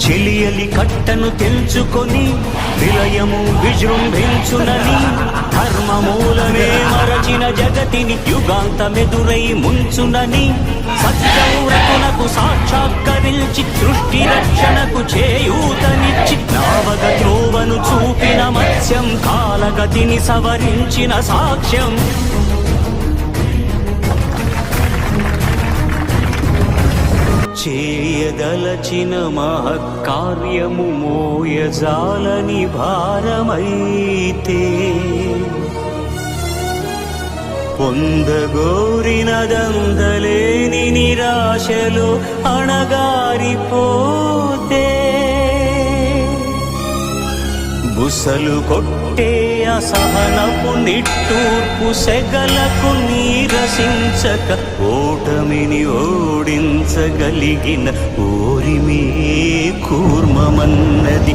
చెలియలి కట్టను తెంచుకొని విలయము విజృంభించునని ధర్మమూలమే మరచిన జగతిని యుగాంతమెదురై ముంచునని సత్యమునకు సాక్షాత్కరించి సృష్టి రక్షణకు చేయూతనిచ్చి నావగ త్రోవను చూపిన మత్స్యం కాలగతిని సవరించిన సాక్ష్యం చేయదలచిన మహత్కార్యము మోయజాలని భారమైతే పొందగోరినదందలేని నిరాశలో అణగారిపోతే బుసలు కొట్టే అసహనపు నిట్టూర్పు సెగలకు నీరసించక ఓటమిని ఓడించగలిగిన ఓరిమే కూర్మమన్నది